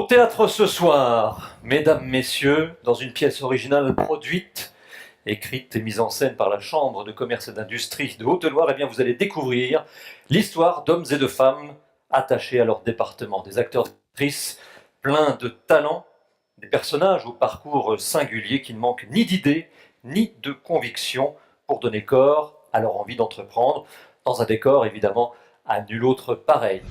théâtre ce soir, mesdames, messieurs, dans une pièce originale produite, écrite et mise en scène par la Chambre de commerce et d'industrie de Haute-Loire, eh bien vous allez découvrir l'histoire d'hommes et de femmes attachés à leur département, des acteurs et actrices pleins de talent, des personnages au parcours singulier qui ne manquent ni d'idées ni de convictions pour donner corps à leur envie d'entreprendre, dans un décor évidemment à nul autre pareil.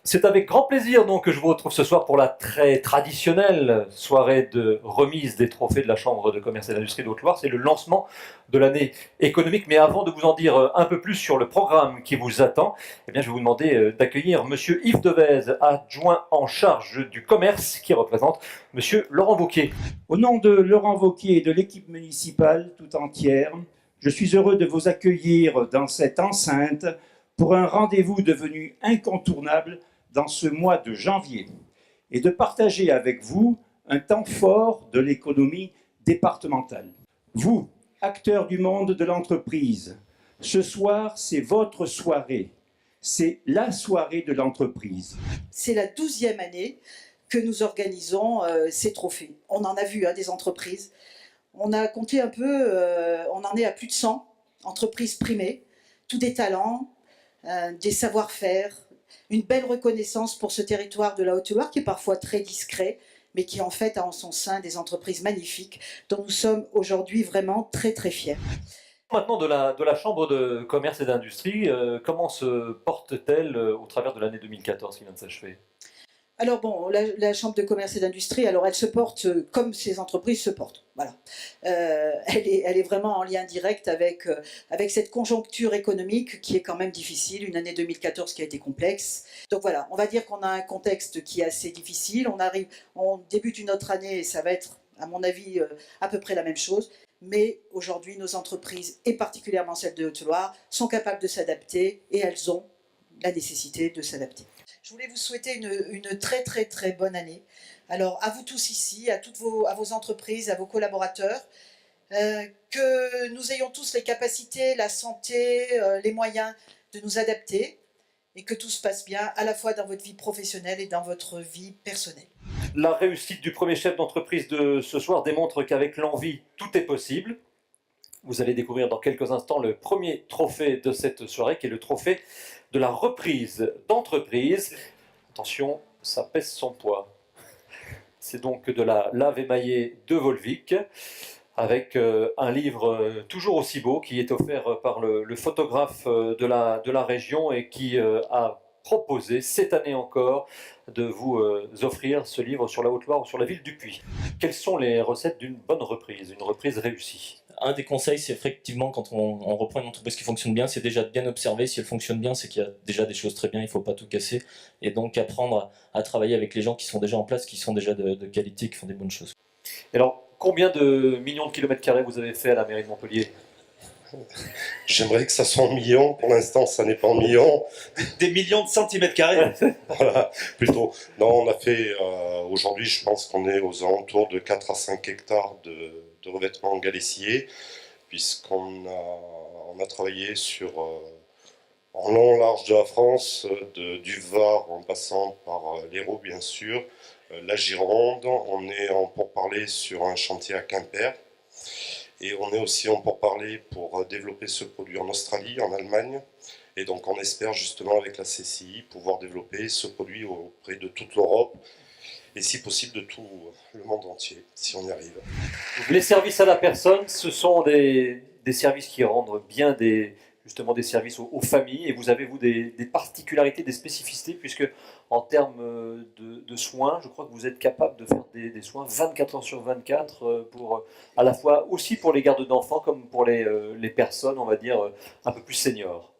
C'est avec grand plaisir donc que je vous retrouve ce soir pour la très traditionnelle soirée de remise des trophées de la Chambre de commerce et d'industrie de Haute-Loire. C'est le lancement de l'année économique. Mais avant de vous en dire un peu plus sur le programme qui vous attend, eh bien, je vais vous demander d'accueillir Monsieur Yves Devez, adjoint en charge du commerce, qui représente Monsieur Laurent Wauquiez. Au nom de Laurent Wauquiez et de l'équipe municipale tout entière, je suis heureux de vous accueillir dans cette enceinte pour un rendez-vous devenu incontournable dans ce mois de janvier et de partager avec vous un temps fort de l'économie départementale. Vous, acteurs du monde de l'entreprise, ce soir, c'est votre soirée. C'est la soirée de l'entreprise. C'est la 12e année que nous organisons ces trophées. On en a vu des entreprises. On a compté un peu, on en est à plus de 100 entreprises primées, tous des talents, des savoir-faire, une belle reconnaissance pour ce territoire de la Haute-Loire qui est parfois très discret, mais qui en fait a en son sein des entreprises magnifiques dont nous sommes aujourd'hui vraiment très très fiers. Maintenant de la Chambre de commerce et d'industrie, comment se porte-t-elle au travers de l'année 2014 qui vient de s'achever ? Alors bon, la Chambre de commerce et d'industrie, alors elle se porte comme ces entreprises se portent. Voilà. Elle est vraiment en lien direct avec cette conjoncture économique qui est quand même difficile, une année 2014 qui a été complexe. Donc voilà, on va dire qu'on a un contexte qui est assez difficile. On débute une autre année et ça va être, à mon avis, à peu près la même chose. Mais aujourd'hui, nos entreprises, et particulièrement celles de Haute-Loire, sont capables de s'adapter et elles ont la nécessité de s'adapter. Je voulais vous souhaiter une très très très bonne année. Alors à vous tous ici, à vos entreprises, à vos collaborateurs, que nous ayons tous les capacités, la santé, les moyens de nous adapter et que tout se passe bien à la fois dans votre vie professionnelle et dans votre vie personnelle. La réussite du premier chef d'entreprise de ce soir démontre qu'avec l'envie, tout est possible. Vous allez découvrir dans quelques instants le premier trophée de cette soirée, qui est le trophée de la reprise d'entreprise. Attention, ça pèse son poids. C'est donc de la lave émaillée de Volvic, avec un livre toujours aussi beau, qui est offert par le photographe de la région et qui a proposé, cette année encore, de vous offrir ce livre sur la Haute-Loire ou sur la ville du Puy. Quelles sont les recettes d'une bonne reprise, une reprise réussie ? Un des conseils, c'est effectivement, quand on reprend une entreprise qui fonctionne bien, c'est déjà de bien observer. Si elle fonctionne bien, c'est qu'il y a déjà des choses très bien, il ne faut pas tout casser. Et donc apprendre à travailler avec les gens qui sont déjà en place, qui sont déjà de qualité, qui font des bonnes choses. Et alors, combien de millions de kilomètres carrés vous avez fait à la mairie de Montpellier ? J'aimerais que ça soit en millions. Pour l'instant, ça n'est pas en millions. Des millions de centimètres carrés. Voilà, plutôt. Non, on a fait, aujourd'hui, je pense qu'on est aux alentours de 4 à 5 hectares de revêtement galicier, puisqu'on a travaillé sur, en long large de la France, du Var en passant par l'Hérault, bien sûr, la Gironde. On est en pourparlers sur un chantier à Quimper. Et on est aussi en pourparlers pour développer ce produit en Australie, en Allemagne. Et donc on espère justement avec la CCI pouvoir développer ce produit auprès de toute l'Europe et si possible de tout le monde entier, si on y arrive. Les services à la personne, ce sont des services qui rendent bien justement des services aux familles. Et vous avez, vous, des particularités, des spécificités, puisque en termes de soins, je crois que vous êtes capable de faire des soins 24 heures sur 24, pour, à la fois aussi pour les gardes d'enfants comme pour les personnes, on va dire, un peu plus seniors.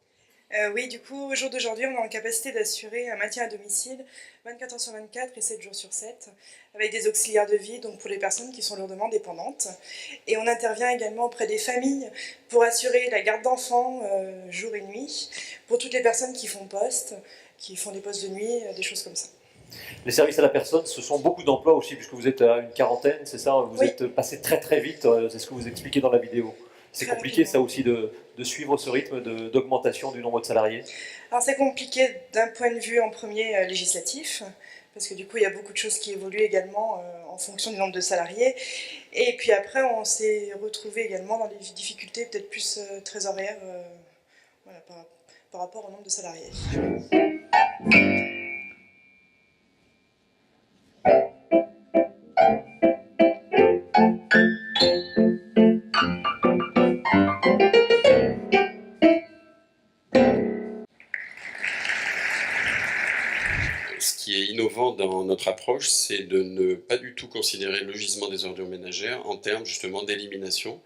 Oui, du coup, au jour d'aujourd'hui, on est en capacité d'assurer un maintien à domicile 24 heures sur 24 et 7 jours sur 7, avec des auxiliaires de vie, donc pour les personnes qui sont lourdement dépendantes. Et on intervient également auprès des familles pour assurer la garde d'enfants jour et nuit, pour toutes les personnes qui font poste, qui font des postes de nuit, des choses comme ça. Les services à la personne, ce sont beaucoup d'emplois aussi, puisque vous êtes à une quarantaine, c'est ça ? Vous êtes passé très très vite, c'est ce que vous expliquez dans la vidéo. C'est compliqué ça aussi de suivre ce rythme d'augmentation du nombre de salariés ? Alors c'est compliqué d'un point de vue en premier législatif, parce que du coup il y a beaucoup de choses qui évoluent également en fonction du nombre de salariés. Et puis après on s'est retrouvé également dans des difficultés peut-être plus trésorières voilà, par rapport au nombre de salariés. Ce qui est innovant dans notre approche, c'est de ne pas du tout considérer le gisement des ordures ménagères en termes justement d'élimination,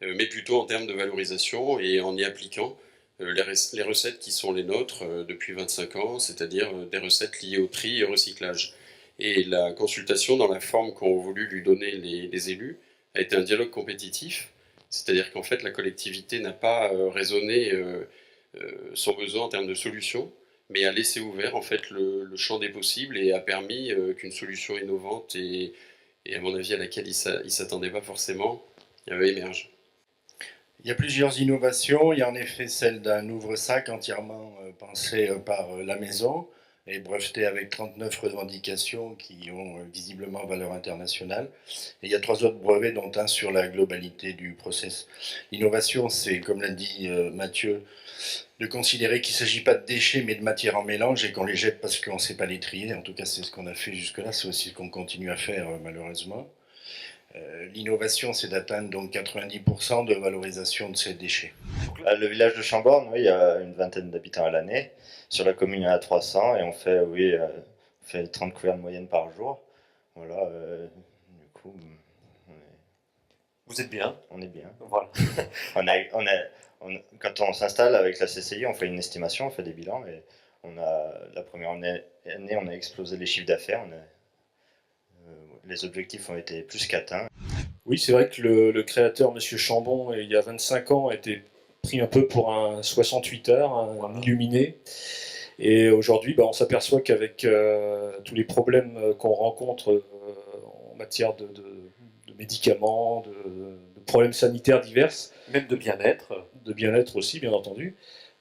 mais plutôt en termes de valorisation et en y appliquant les recettes qui sont les nôtres depuis 25 ans, c'est-à-dire des recettes liées au tri et au recyclage. Et la consultation, dans la forme qu'ont voulu lui donner les élus, a été un dialogue compétitif, c'est-à-dire qu'en fait la collectivité n'a pas raisonné son besoin en termes de solutions, mais a laissé ouvert en fait le champ des possibles et a permis qu'une solution innovante et à mon avis à laquelle il ne s'attendait pas forcément émerge. Il y a plusieurs innovations. Il y a en effet celle d'un ouvre-sac entièrement pensé par la maison et breveté avec 39 revendications qui ont visiblement valeur internationale. Et il y a 3 autres brevets, dont un sur la globalité du process. L'innovation, c'est, comme l'a dit Mathieu, de considérer qu'il ne s'agit pas de déchets mais de matières en mélange et qu'on les jette parce qu'on ne sait pas les trier. En tout cas, c'est ce qu'on a fait jusque-là, c'est aussi ce qu'on continue à faire malheureusement. L'innovation, c'est d'atteindre donc 90% de valorisation de ces déchets. Le village de Chambord, oui, il y a une vingtaine d'habitants à l'année. Sur la commune, il y en a 300 et on fait 30 couverts de moyenne par jour. Voilà, du coup, Vous êtes bien. on est bien. Voilà. Quand on s'installe avec la CCI, on fait une estimation, on fait des bilans et la première année, on a explosé les chiffres d'affaires. Les objectifs ont été plus qu'atteints. Oui, c'est vrai que le créateur, M. Chambon, il y a 25 ans, a été pris un peu pour un 68 heures, un illuminé. Et aujourd'hui, on s'aperçoit qu'avec tous les problèmes qu'on rencontre en matière de médicaments, de problèmes sanitaires divers, Même de bien-être. de bien-être aussi, bien entendu,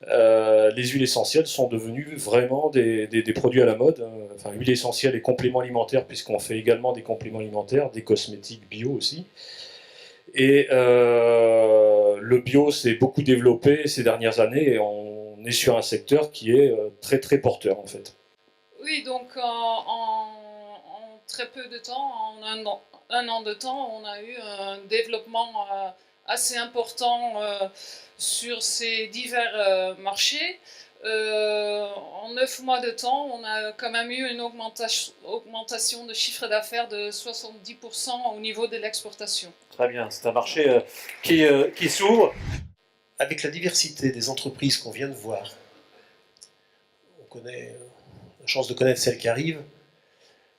les huiles essentielles sont devenues vraiment des produits à la mode. Enfin, huiles essentielles et compléments alimentaires, puisqu'on fait également des compléments alimentaires, des cosmétiques bio aussi. Et le bio s'est beaucoup développé ces dernières années et on est sur un secteur qui est très très porteur en fait. Oui, donc en très peu de temps, en un an de temps, on a eu un développement assez important sur ces divers marchés. En 9 mois de temps, on a quand même eu une augmentation de chiffre d'affaires de 70% au niveau de l'exportation. Très bien, c'est un marché qui s'ouvre. Avec la diversité des entreprises qu'on vient de voir, on connaît la chance de connaître celles qui arrivent.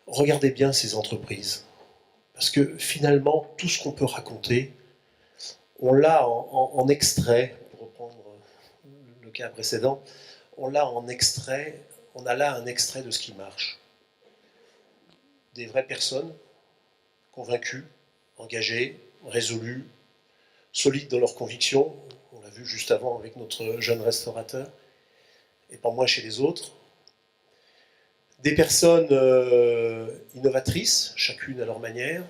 Regardez bien ces entreprises, parce que finalement, tout ce qu'on peut raconter, on l'a en extrait, pour reprendre le cas précédent, on l'a en extrait, on a là un extrait de ce qui marche. Des vraies personnes, convaincues, engagées, résolues, solides dans leurs convictions, on l'a vu juste avant avec notre jeune restaurateur, et pas moins chez les autres. Des personnes innovatrices, chacune à leur manière,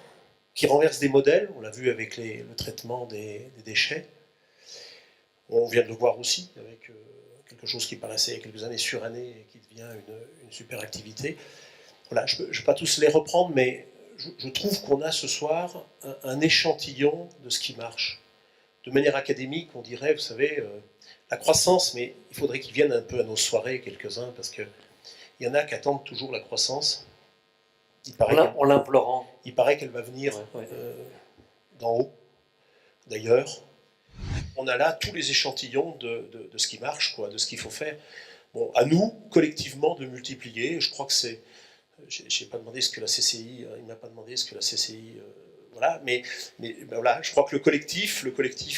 qui renversent des modèles, on l'a vu avec le traitement des déchets. On vient de le voir aussi avec quelque chose qui paraissait il y a quelques années suranné et qui devient une super activité. Voilà, je ne vais pas tous les reprendre, mais je trouve qu'on a ce soir un échantillon de ce qui marche. De manière académique, on dirait, vous savez, la croissance, mais il faudrait qu'ils viennent un peu à nos soirées, quelques-uns, parce qu'il y en a qui attendent toujours la croissance. En l'implorant. Il paraît qu'elle va venir d'en haut, d'ailleurs. On a là tous les échantillons de ce qui marche, quoi, de ce qu'il faut faire. Bon, à nous, collectivement, de multiplier. Je crois que c'est... Je n'ai pas demandé ce que la CCI... il ne m'a pas demandé ce que la CCI... voilà, mais voilà, je crois que le collectif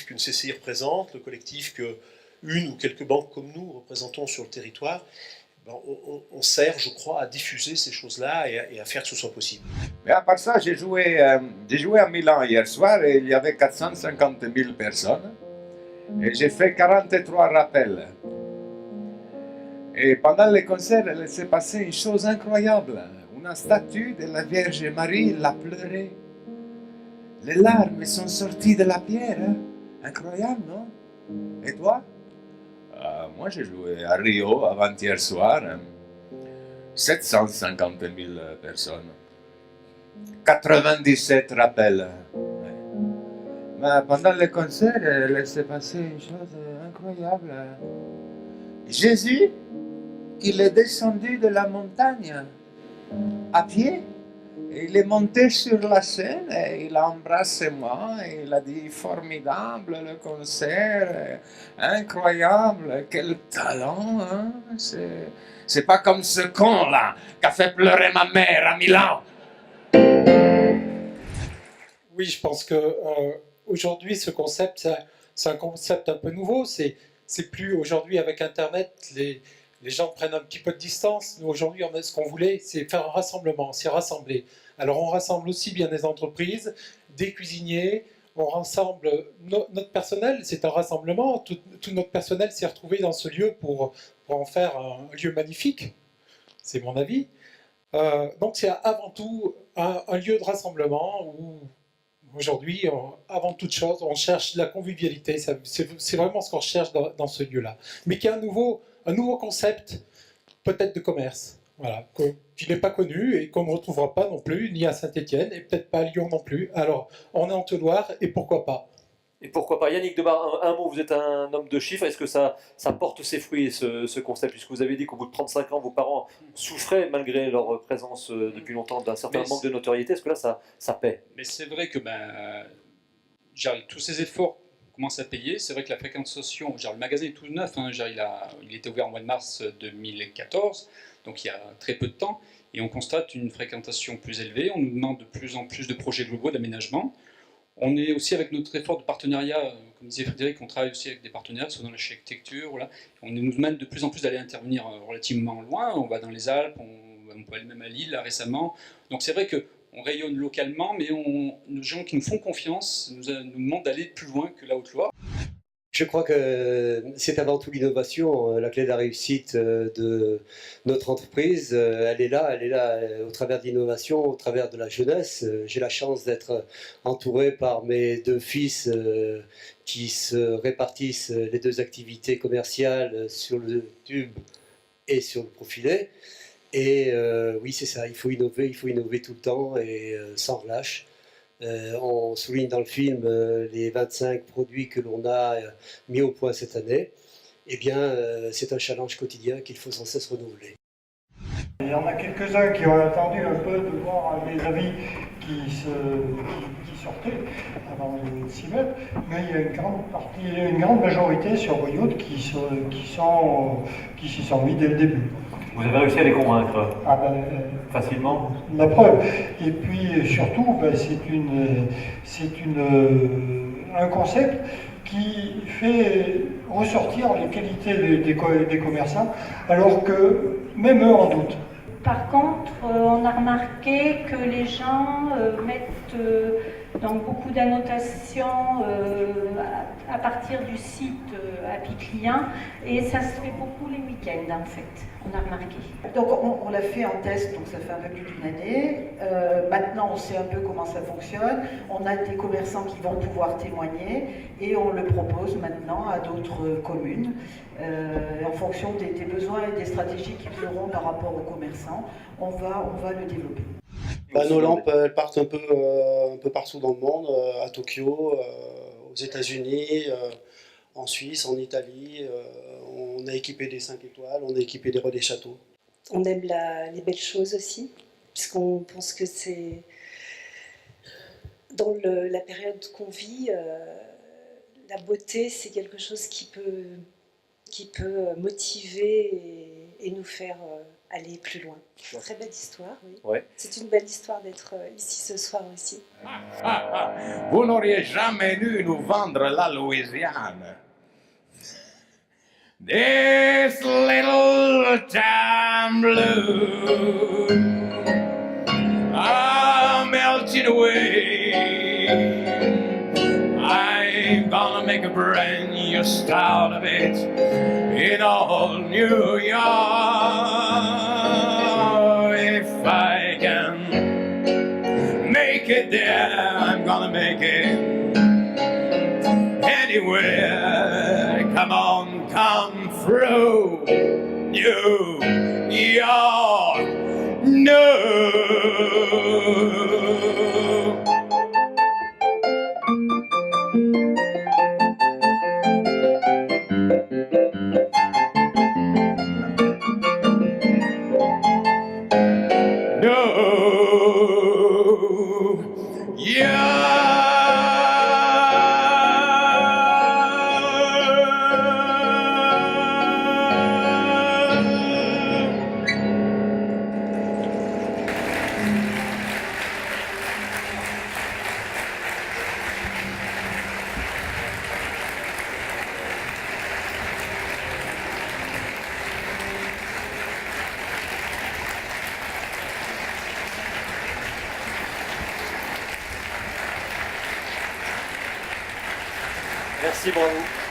qu'une CCI représente, le collectif que une ou quelques banques comme nous représentons sur le territoire, on sert, je crois, à diffuser ces choses-là et à faire que ce soit possible. Mais à part ça, j'ai joué à Milan hier soir et il y avait 450 000 personnes. Et j'ai fait 43 rappels. Et pendant les concerts, il s'est passé une chose incroyable. une statue de la Vierge Marie, il a pleuré. Les larmes sont sorties de la pierre. Hein? Incroyable, non? Et toi? Moi, j'ai joué à Rio avant-hier soir. 750 000 personnes. 97 rappels. Mais pendant le concert, il s'est passé une chose incroyable. Jésus, il est descendu de la montagne à pied. Il est monté sur la scène et il a embrassé moi et il a dit formidable le concert, incroyable, quel talent, hein? C'est pas comme ce con là qui a fait pleurer ma mère à Milan. Oui, je pense que aujourd'hui ce concept, c'est un concept un peu nouveau. C'est plus aujourd'hui avec Internet, les gens prennent un petit peu de distance. Nous aujourd'hui, ce qu'on voulait, c'est faire un rassemblement, c'est rassembler. Alors on rassemble aussi bien des entreprises, des cuisiniers, on rassemble notre personnel, c'est un rassemblement, tout notre personnel s'est retrouvé dans ce lieu pour en faire un lieu magnifique, c'est mon avis. Donc c'est avant tout un lieu de rassemblement où aujourd'hui, avant toute chose, on cherche la convivialité, c'est vraiment ce qu'on cherche dans ce lieu-là. Mais qui est un nouveau concept, peut-être de commerce. Voilà, qui n'est pas connu et qu'on ne retrouvera pas non plus, ni à Saint-Étienne, et peut-être pas à Lyon non plus. Alors, on est en Theauloir, et pourquoi pas? Et pourquoi pas? Yannick Debar, un mot, vous êtes un homme de chiffres, est-ce que ça porte ses fruits, ce concept, puisque vous avez dit qu'au bout de 35 ans, vos parents souffraient, malgré leur présence depuis longtemps, d'un certain manque de notoriété, est-ce que là, ça paie? Mais c'est vrai que tous ces efforts commence à payer. C'est vrai que la fréquentation, le magasin est tout neuf, hein, il était ouvert au mois de mars 2014, donc il y a très peu de temps, et on constate une fréquentation plus élevée. On nous demande de plus en plus de projets globaux d'aménagement. On est aussi avec notre effort de partenariat, comme disait Frédéric, on travaille aussi avec des partenaires, soit dans l'architecture, voilà. On nous demande de plus en plus d'aller intervenir relativement loin. On va dans les Alpes, on peut aller même à Lille là, récemment. Donc c'est vrai que on rayonne localement, mais nos gens qui nous font confiance nous demandent d'aller plus loin que la Haute-Loire. Je crois que c'est avant tout l'innovation, la clé de la réussite de notre entreprise. Elle est là au travers de l'innovation, au travers de la jeunesse. J'ai la chance d'être entouré par mes deux fils qui se répartissent les deux activités commerciales sur le tube et sur le profilé. Et oui, c'est ça, il faut innover tout le temps et sans relâche. On souligne dans le film les 25 produits que l'on a mis au point cette année. Eh bien, c'est un challenge quotidien qu'il faut sans cesse renouveler. Il y en a quelques-uns qui ont attendu un peu de voir les avis qui sortaient avant de s'y mettre, mais il y a une grande majorité sur Boyoud qui s'y sont mis dès le début. Vous avez réussi à les convaincre facilement? La preuve. Et puis surtout, c'est un concept qui fait ressortir les qualités des commerçants, alors que même eux en doutent. Par contre, on a remarqué que les gens mettent donc beaucoup d'annotations à partir du site API Client, et ça se fait beaucoup les week-ends en fait, on a remarqué. Donc on l'a fait en test, donc ça fait un peu plus d'une année. Maintenant on sait un peu comment ça fonctionne, on a des commerçants qui vont pouvoir témoigner et on le propose maintenant à d'autres communes en fonction des besoins et des stratégies qu'ils auront par rapport aux commerçants. On va le développer. Nos lampes, elles partent un peu partout dans le monde, à Tokyo, aux États-Unis, en Suisse, en Italie. On a équipé des 5 étoiles, on a équipé des relais châteaux. On aime les belles choses aussi, puisqu'on pense que c'est dans la période qu'on vit, la beauté c'est quelque chose qui peut motiver et nous faire aller plus loin. Très belle histoire, oui. Ouais. C'est une belle histoire d'être ici ce soir aussi. Vous n'auriez jamais dû nous vendre la Louisiane. This little time blue, I'm melting away. I'm gonna make a brand new start of it in all New York. If I make it there, I'm gonna make it anywhere. Come on, come through New York. No. Merci, bravo.